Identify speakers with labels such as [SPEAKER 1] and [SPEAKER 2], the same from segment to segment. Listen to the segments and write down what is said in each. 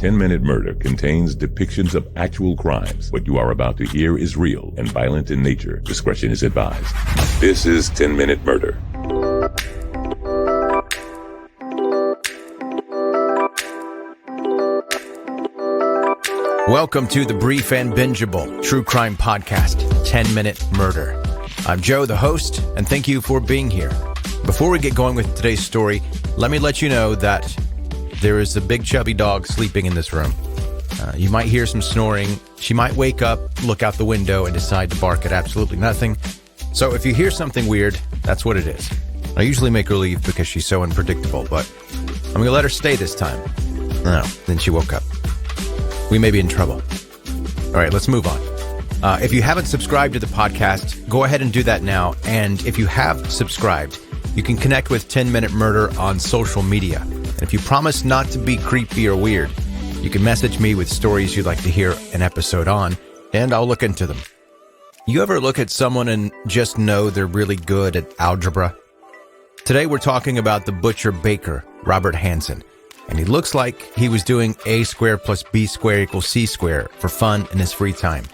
[SPEAKER 1] 10-Minute Murder contains depictions of actual crimes. What you are about to hear is real and violent in nature. Discretion is advised. This is 10-Minute Murder.
[SPEAKER 2] Welcome to the brief and bingeable true crime podcast, 10-Minute Murder. I'm Joe, the host, and thank you for being here. Before we get going with today's story, let me let you know that there is a big chubby dog sleeping in this room. You might hear some snoring. She might wake up, look out the window, and decide to bark at absolutely nothing. So if you hear something weird, that's what it is. I usually make her leave because she's so unpredictable, but I'm going to let her stay this time. No, then she woke up. We may be in trouble. All right, let's move on. If you haven't subscribed to the podcast, go ahead and do that now. And if you have subscribed, you can connect with 10-Minute Murder on social media. And if you promise not to be creepy or weird, you can message me with stories you'd like to hear an episode on, and I'll look into them. You ever look at someone and just know they're really good at algebra? Today we're talking about the butcher baker, Robert Hansen. And he looks like he was doing A squared plus B squared equals C squared for fun in his free time.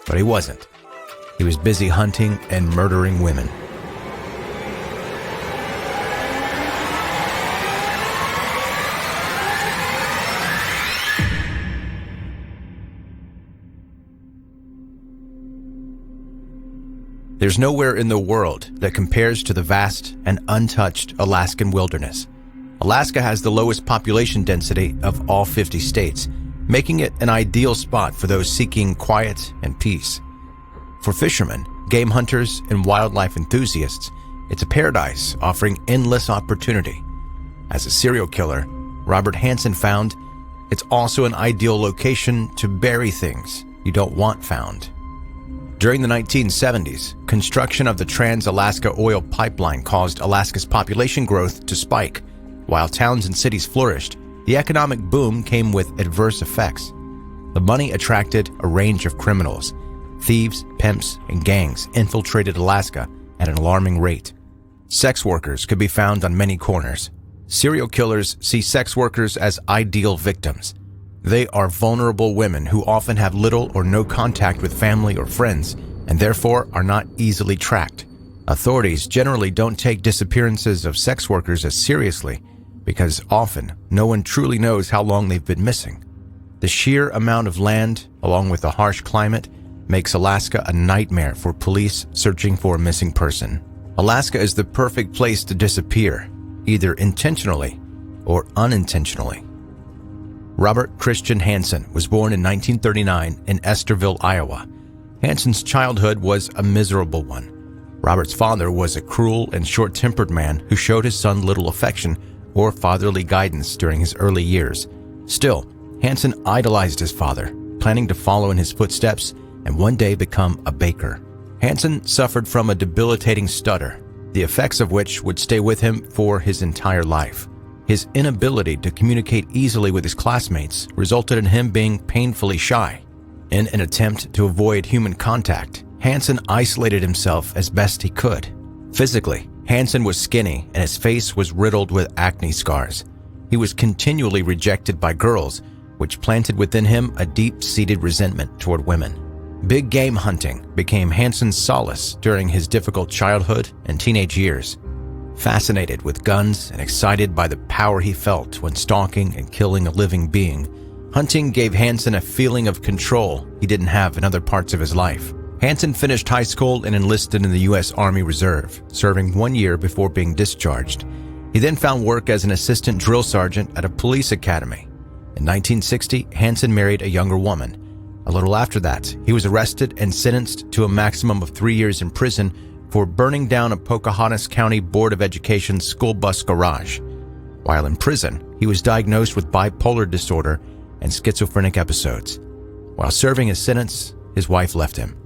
[SPEAKER 2] But he wasn't. He was busy hunting and murdering women. There's nowhere in the world that compares to the vast and untouched Alaskan wilderness. Alaska has the lowest population density of all 50 states, making it an ideal spot for those seeking quiet and peace. For fishermen, game hunters, and wildlife enthusiasts, it's a paradise offering endless opportunity. As a serial killer, Robert Hansen found it's also an ideal location to bury things you don't want found. During the 1970s, construction of the Trans-Alaska Oil Pipeline caused Alaska's population growth to spike. While towns and cities flourished, the economic boom came with adverse effects. The money attracted a range of criminals. Thieves, pimps, and gangs infiltrated Alaska at an alarming rate. Sex workers could be found on many corners. Serial killers see sex workers as ideal victims. They are vulnerable women who often have little or no contact with family or friends, and therefore are not easily tracked. Authorities generally don't take disappearances of sex workers as seriously, because often no one truly knows how long they've been missing. The sheer amount of land, along with the harsh climate, makes Alaska a nightmare for police searching for a missing person. Alaska is the perfect place to disappear, either intentionally or unintentionally. Robert Christian Hansen was born in 1939 in Estherville, Iowa. Hansen's childhood was a miserable one. Robert's father was a cruel and short-tempered man who showed his son little affection or fatherly guidance during his early years. Still, Hansen idolized his father, planning to follow in his footsteps and one day become a baker. Hansen suffered from a debilitating stutter, the effects of which would stay with him for his entire life. His inability to communicate easily with his classmates resulted in him being painfully shy. In an attempt to avoid human contact, Hansen isolated himself as best he could. Physically, Hansen was skinny and his face was riddled with acne scars. He was continually rejected by girls, which planted within him a deep-seated resentment toward women. Big game hunting became Hansen's solace during his difficult childhood and teenage years. Fascinated with guns and excited by the power he felt when stalking and killing a living being, hunting gave Hansen a feeling of control he didn't have in other parts of his life. Hansen finished high school and enlisted in the U.S. Army Reserve, serving 1 year before being discharged. He then found work as an assistant drill sergeant at a police academy. In 1960, Hansen married a younger woman. A little after that, he was arrested and sentenced to a maximum of 3 years in prison for burning down a Pocahontas County Board of Education school bus garage. While in prison, he was diagnosed with bipolar disorder and schizophrenic episodes. While serving his sentence, his wife left him.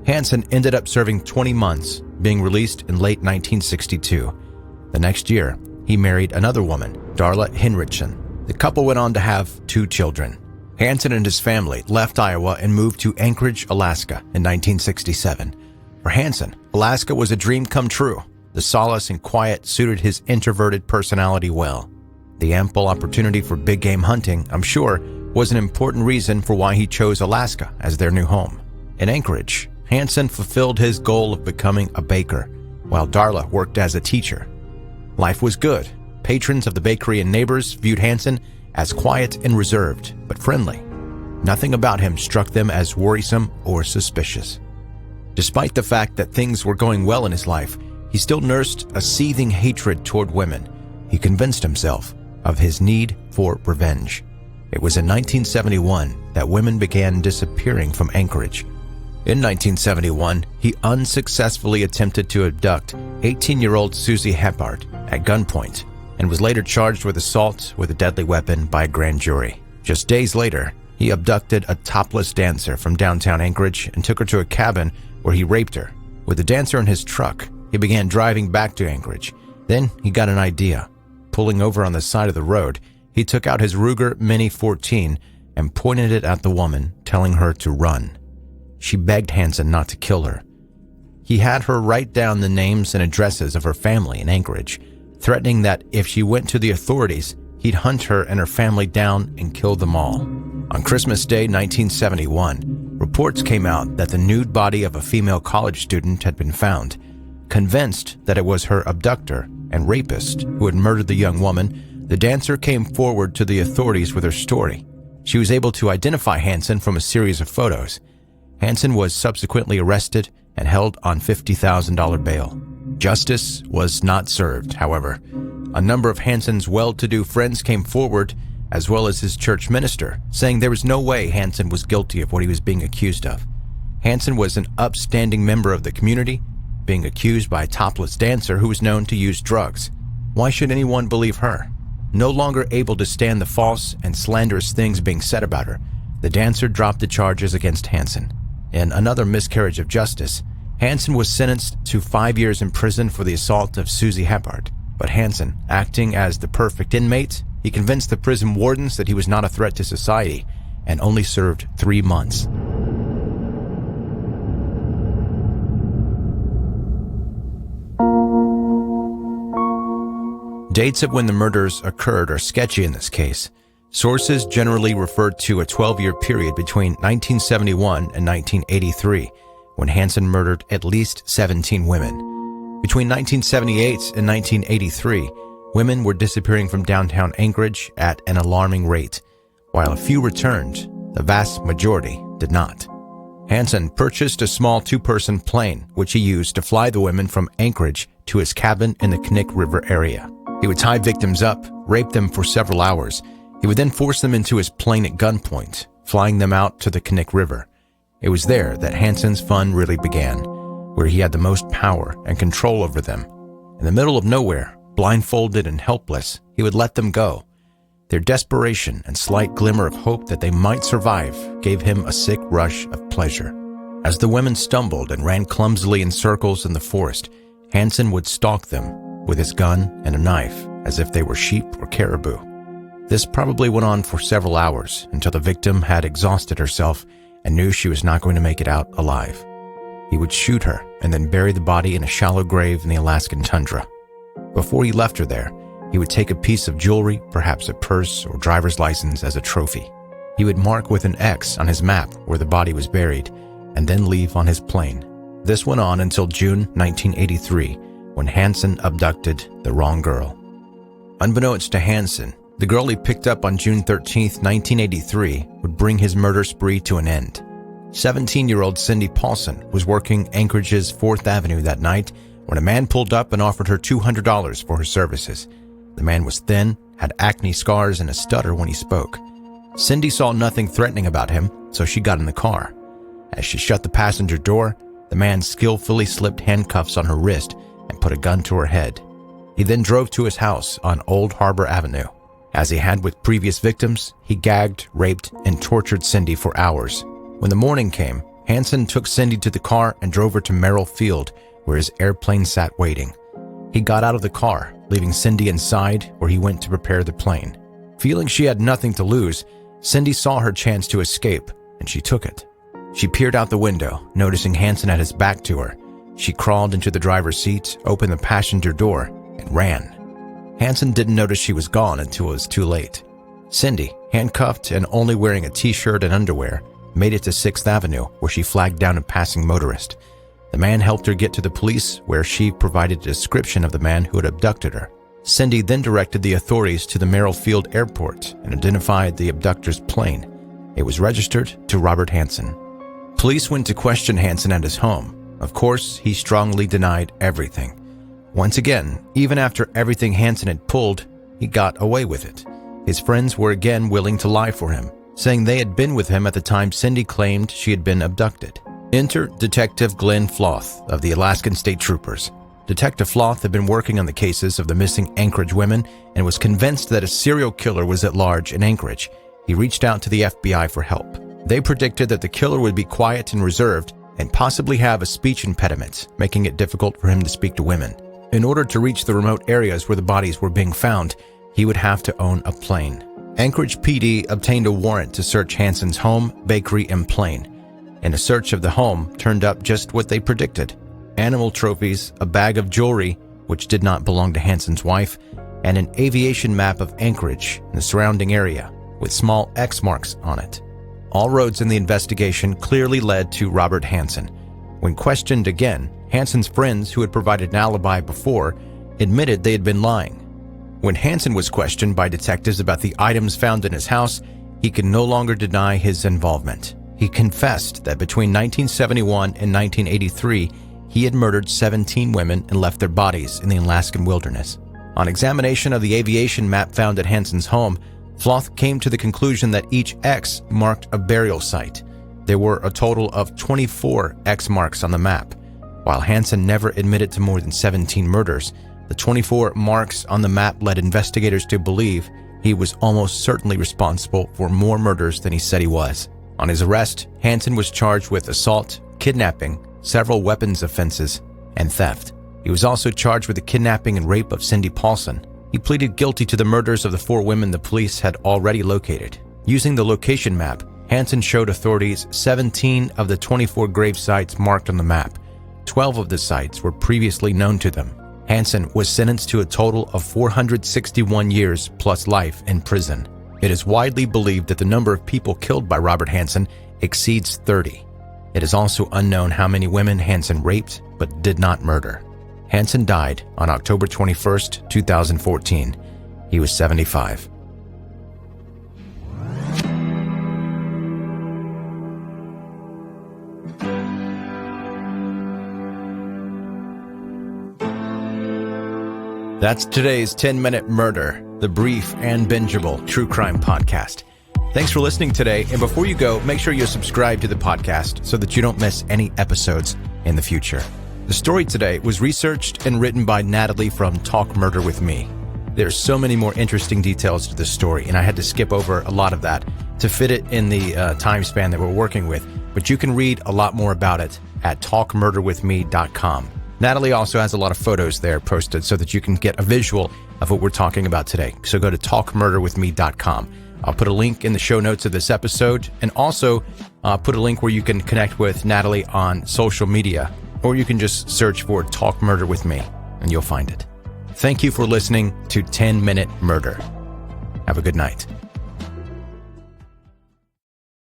[SPEAKER 2] Hansen ended up serving 20 months, being released in late 1962. The next year, he married another woman, Darla Henriksen. The couple went on to have 2 children. Hansen and his family left Iowa and moved to Anchorage, Alaska in 1967. For Hansen, Alaska was a dream come true. The solace and quiet suited his introverted personality well. The ample opportunity for big game hunting, I'm sure, was an important reason for why he chose Alaska as their new home. In Anchorage, Hansen fulfilled his goal of becoming a baker, while Darla worked as a teacher. Life was good. Patrons of the bakery and neighbors viewed Hansen as quiet and reserved, but friendly. Nothing about him struck them as worrisome or suspicious. Despite the fact that things were going well in his life, he still nursed a seething hatred toward women. He convinced himself of his need for revenge. It was in 1971 that women began disappearing from Anchorage. In 1971, he unsuccessfully attempted to abduct 18-year-old Susie Hepart at gunpoint and was later charged with assault with a deadly weapon by a grand jury. Just days later, he abducted a topless dancer from downtown Anchorage and took her to a cabin where he raped her. With the dancer in his truck, he began driving back to Anchorage. Then he got an idea. Pulling over on the side of the road, he took out his Ruger Mini 14 and pointed it at the woman, telling her to run. She begged Hansen not to kill her. He had her write down the names and addresses of her family in Anchorage, threatening that if she went to the authorities, he'd hunt her and her family down and kill them all. On Christmas Day 1971, reports came out that the nude body of a female college student had been found. Convinced that it was her abductor and rapist who had murdered the young woman, the dancer came forward to the authorities with her story. She was able to identify Hansen from a series of photos. Hansen was subsequently arrested and held on $50,000 bail. Justice was not served, however. A number of Hansen's well-to-do friends came forward, as well as his church minister, saying there was no way Hansen was guilty of what he was being accused of. Hansen was an upstanding member of the community, being accused by a topless dancer who was known to use drugs. Why should anyone believe her? No longer able to stand the false and slanderous things being said about her, the dancer dropped the charges against Hansen. In another miscarriage of justice, Hansen was sentenced to 5 years in prison for the assault of Susie Hepart. But Hansen, acting as the perfect inmate, he convinced the prison wardens that he was not a threat to society and only served 3 months. Dates of when the murders occurred are sketchy in this case. Sources generally refer to a 12-year period between 1971 and 1983, when Hansen murdered at least 17 women. Between 1978 and 1983, women were disappearing from downtown Anchorage at an alarming rate. While a few returned, the vast majority did not. Hansen purchased a small 2-person plane, which he used to fly the women from Anchorage to his cabin in the Knik River area. He would tie victims up, rape them for several hours. He would then force them into his plane at gunpoint, flying them out to the Knik River. It was there that Hansen's fun really began, where he had the most power and control over them. In the middle of nowhere, blindfolded and helpless, he would let them go. Their desperation and slight glimmer of hope that they might survive gave him a sick rush of pleasure. As the women stumbled and ran clumsily in circles in the forest, Hansen would stalk them with his gun and a knife as if they were sheep or caribou. This probably went on for several hours until the victim had exhausted herself and knew she was not going to make it out alive. He would shoot her and then bury the body in a shallow grave in the Alaskan tundra. Before he left her there, he would take a piece of jewelry, perhaps a purse or driver's license, as a trophy. He would mark with an X on his map where the body was buried and then leave on his plane. This went on until June 1983, when Hansen abducted the wrong girl. Unbeknownst to Hansen, the girl he picked up on June 13, 1983, would bring his murder spree to an end. 17-year-old Cindy Paulson was working Anchorage's 4th Avenue that night when a man pulled up and offered her $200 for her services. The man was thin, had acne scars, and a stutter when he spoke. Cindy saw nothing threatening about him, so she got in the car. As she shut the passenger door, the man skillfully slipped handcuffs on her wrist and put a gun to her head. He then drove to his house on Old Harbor Avenue. As he had with previous victims, he gagged, raped, and tortured Cindy for hours. When the morning came, Hansen took Cindy to the car and drove her to Merrill Field, where his airplane sat waiting. He got out of the car, leaving Cindy inside, where he went to prepare the plane. Feeling she had nothing to lose, Cindy saw her chance to escape, and she took it. She peered out the window, noticing Hansen had his back to her. She crawled into the driver's seat, opened the passenger door, and ran. Hansen didn't notice she was gone until it was too late. Cindy, handcuffed and only wearing a t-shirt and underwear, made it to 6th Avenue, where she flagged down a passing motorist. The man helped her get to the police, where she provided a description of the man who had abducted her. Cindy then directed the authorities to the Merrill Field Airport and identified the abductor's plane. It was registered to Robert Hansen. Police went to question Hansen at his home. Of course, he strongly denied everything. Once again, even after everything Hansen had pulled, he got away with it. His friends were again willing to lie for him, saying they had been with him at the time Cindy claimed she had been abducted. Enter Detective Glenn Floth of the Alaskan State Troopers. Detective Floth had been working on the cases of the missing Anchorage women and was convinced that a serial killer was at large in Anchorage. He reached out to the FBI for help. They predicted that the killer would be quiet and reserved and possibly have a speech impediment, making it difficult for him to speak to women. In order to reach the remote areas where the bodies were being found, he would have to own a plane. Anchorage PD obtained a warrant to search Hansen's home, bakery, and plane. And a search of the home turned up just what they predicted: animal trophies, a bag of jewelry, which did not belong to Hansen's wife, and an aviation map of Anchorage and the surrounding area, with small X marks on it. All roads in the investigation clearly led to Robert Hansen. When questioned again, Hansen's friends, who had provided an alibi before, admitted they had been lying. When Hansen was questioned by detectives about the items found in his house, he could no longer deny his involvement. He confessed that between 1971 and 1983, he had murdered 17 women and left their bodies in the Alaskan wilderness. On examination of the aviation map found at Hansen's home, Floth came to the conclusion that each X marked a burial site. There were a total of 24 X marks on the map. While Hansen never admitted to more than 17 murders, the 24 marks on the map led investigators to believe he was almost certainly responsible for more murders than he said he was. On his arrest, Hansen was charged with assault, kidnapping, several weapons offenses, and theft. He was also charged with the kidnapping and rape of Cindy Paulson. He pleaded guilty to the murders of the 4 women the police had already located. Using the location map, Hansen showed authorities 17 of the 24 grave sites marked on the map. 12 of the sites were previously known to them. Hansen was sentenced to a total of 461 years plus life in prison. It is widely believed that the number of people killed by Robert Hansen exceeds 30. It is also unknown how many women Hansen raped but did not murder. Hansen died on October 21, 2014. He was 75. That's today's 10-Minute Murder, the brief and bingeable true crime podcast. Thanks for listening today, and before you go, make sure you subscribe to the podcast so that you don't miss any episodes in the future. The story today was researched and written by Natalie from Talk Murder With Me. There's so many more interesting details to this story, and I had to skip over a lot of that to fit it in the time span that we're working with, but you can read a lot more about it at talkmurderwithme.com. Natalie also has a lot of photos there posted so that you can get a visual of what we're talking about today. So go to talkmurderwithme.com. I'll put a link in the show notes of this episode, and also put a link where you can connect with Natalie on social media, or you can just search for Talk Murder With Me and you'll find it. Thank you for listening to 10-Minute Murder. Have a good night.